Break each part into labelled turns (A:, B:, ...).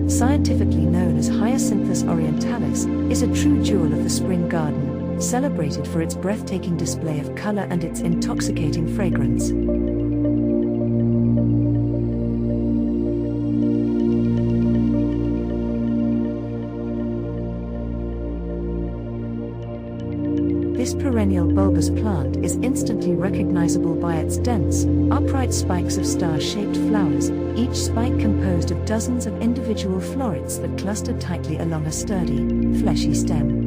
A: scientifically known as Hyacinthus orientalis, is a true jewel of the spring garden, celebrated for its breathtaking display of color and its intoxicating fragrance. This perennial bulbous plant is instantly recognizable by its dense, upright spikes of star-shaped flowers, each spike composed of dozens of individual florets that cluster tightly along a sturdy, fleshy stem.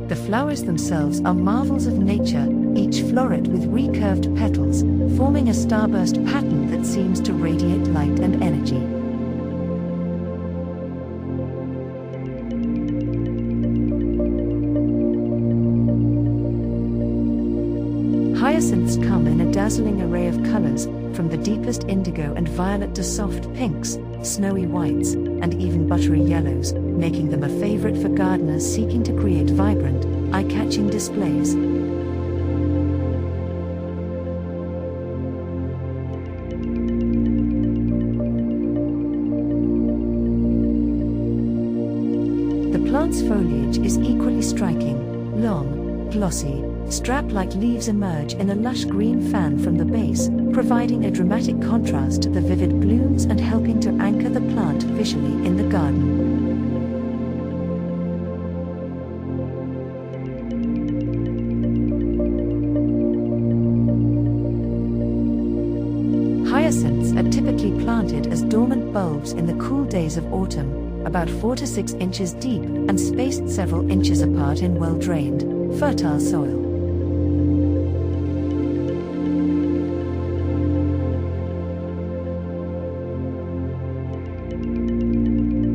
A: The flowers themselves are marvels of nature, each floret with recurved petals, forming a starburst pattern that seems to radiate light and energy. Hyacinths come in a dazzling array of colors, from the deepest indigo and violet to soft pinks, snowy whites, and even buttery yellows, making them a favorite for gardeners seeking to create vibrant, eye-catching displays. The plant's foliage is equally striking, long, glossy, strap-like leaves emerge in a lush green fan from the base, providing a dramatic contrast to the vivid blooms and helping to anchor the plant visually in the garden. Hyacinths are typically planted as dormant bulbs in the cool days of autumn, about 4 to 6 inches deep and spaced several inches apart in well-drained, fertile soil.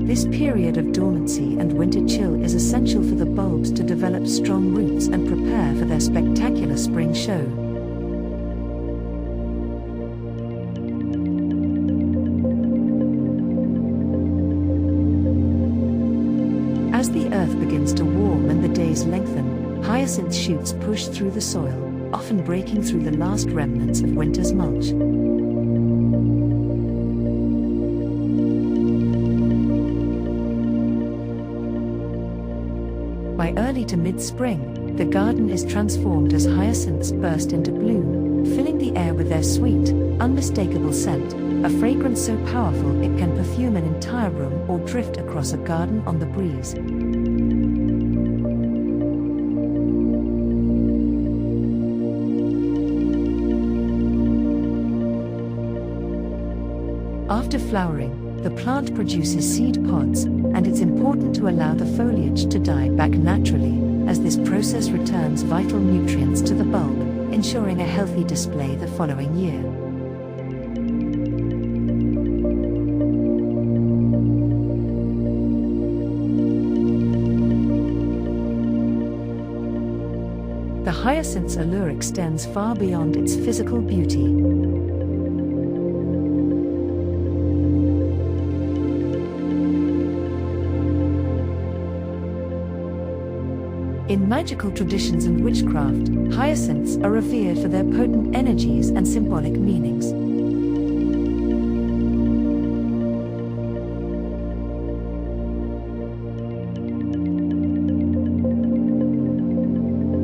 A: This period of dormancy and winter chill is essential for the bulbs to develop strong roots and prepare for their spectacular spring show. As the earth begins to warm and the days lengthen, hyacinth shoots push through the soil, often breaking through the last remnants of winter's mulch. By early to mid-spring, the garden is transformed as hyacinths burst into bloom, filling the air with their sweet, unmistakable scent, a fragrance so powerful it can perfume an entire room or drift across a garden on the breeze. After flowering, the plant produces seed pods, and it's important to allow the foliage to die back naturally, as this process returns vital nutrients to the bulb, ensuring a healthy display the following year. The hyacinth's allure extends far beyond its physical beauty. In magical traditions and witchcraft, hyacinths are revered for their potent energies and symbolic meanings.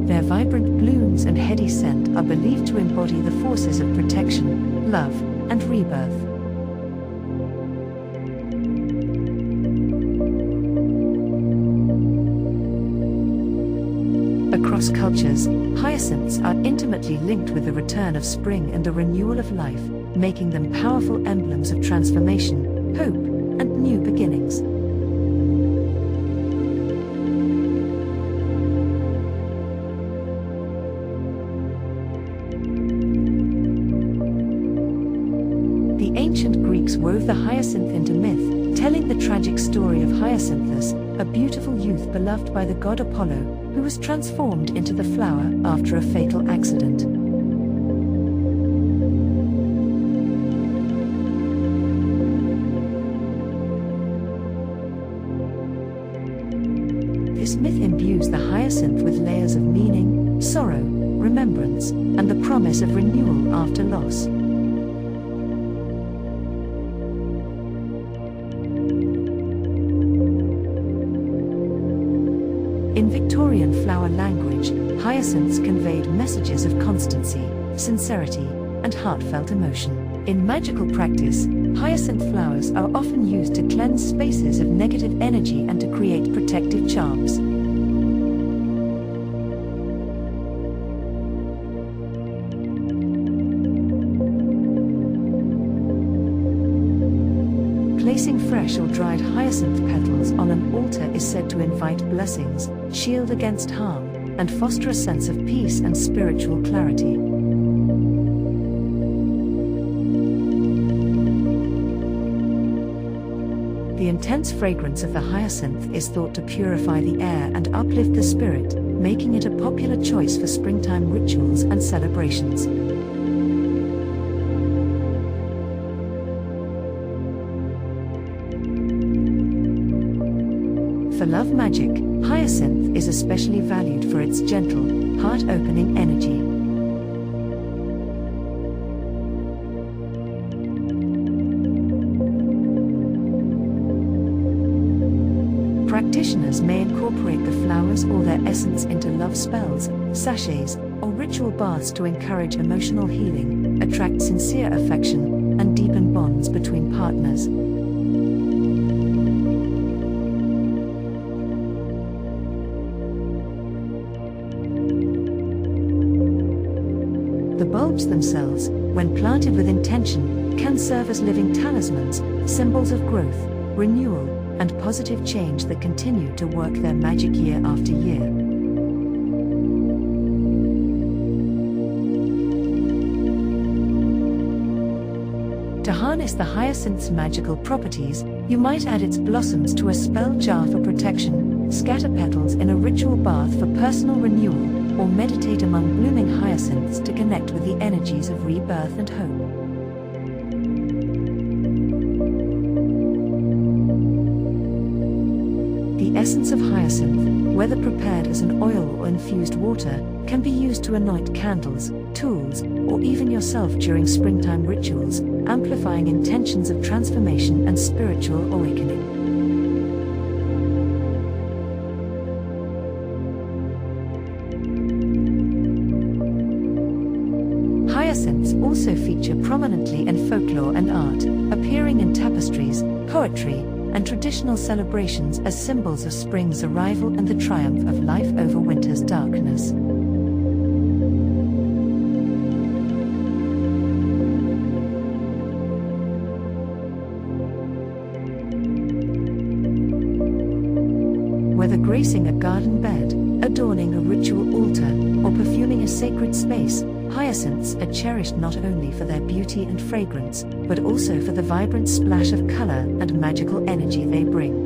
A: Their vibrant blooms and heady scent are believed to embody the forces of protection, love, and rebirth. Across cultures, hyacinths are intimately linked with the return of spring and the renewal of life, making them powerful emblems of transformation, hope, and new beginnings. The ancient Greeks wove the hyacinth into myth, telling the tragic story of Hyacinthus, a beautiful youth beloved by the god Apollo, who was transformed into the flower after a fatal accident. This myth imbues imbues the hyacinth with layers of meaning, sorrow, remembrance, and the promise of renewal after loss. In Victorian flower language, hyacinths conveyed messages of constancy, sincerity, and heartfelt emotion. In magical practice, hyacinth flowers are often used to cleanse spaces of negative energy and to create protective charms. Placing fresh or dried hyacinth petals on an altar is said to invite blessings, shield against harm, and foster a sense of peace and spiritual clarity. The intense fragrance of the hyacinth is thought to purify the air and uplift the spirit, making it a popular choice for springtime rituals and celebrations. For love magic, hyacinth is especially valued for its gentle, heart-opening energy. Practitioners may incorporate the flowers or their essence into love spells, sachets, or ritual baths to encourage emotional healing, attract sincere affection, and deepen bonds between partners. The bulbs themselves, when planted with intention, can serve as living talismans, symbols of growth, renewal, and positive change that continue to work their magic year after year. To harness the hyacinth's magical properties, you might add its blossoms to a spell jar for protection, scatter petals in a ritual bath for personal renewal, or meditate among blooming hyacinths to connect with the energies of rebirth and hope. The essence of hyacinth, whether prepared as an oil or infused water, can be used to anoint candles, tools, or even yourself during springtime rituals, amplifying intentions of transformation and spiritual awakening. Hyacinths also feature prominently in folklore and art, appearing in tapestries, poetry, and traditional celebrations as symbols of spring's arrival and the triumph of life over winter's darkness. Whether gracing a garden bed, adorning a ritual altar, or perfuming a sacred space, hyacinths are cherished not only for their beauty and fragrance, but also for the vibrant splash of color and magical energy they bring.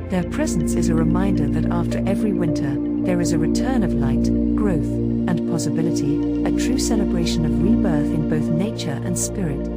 A: Their presence is a reminder that after every winter, there is a return of light, growth, and possibility, a true celebration of rebirth in both nature and spirit.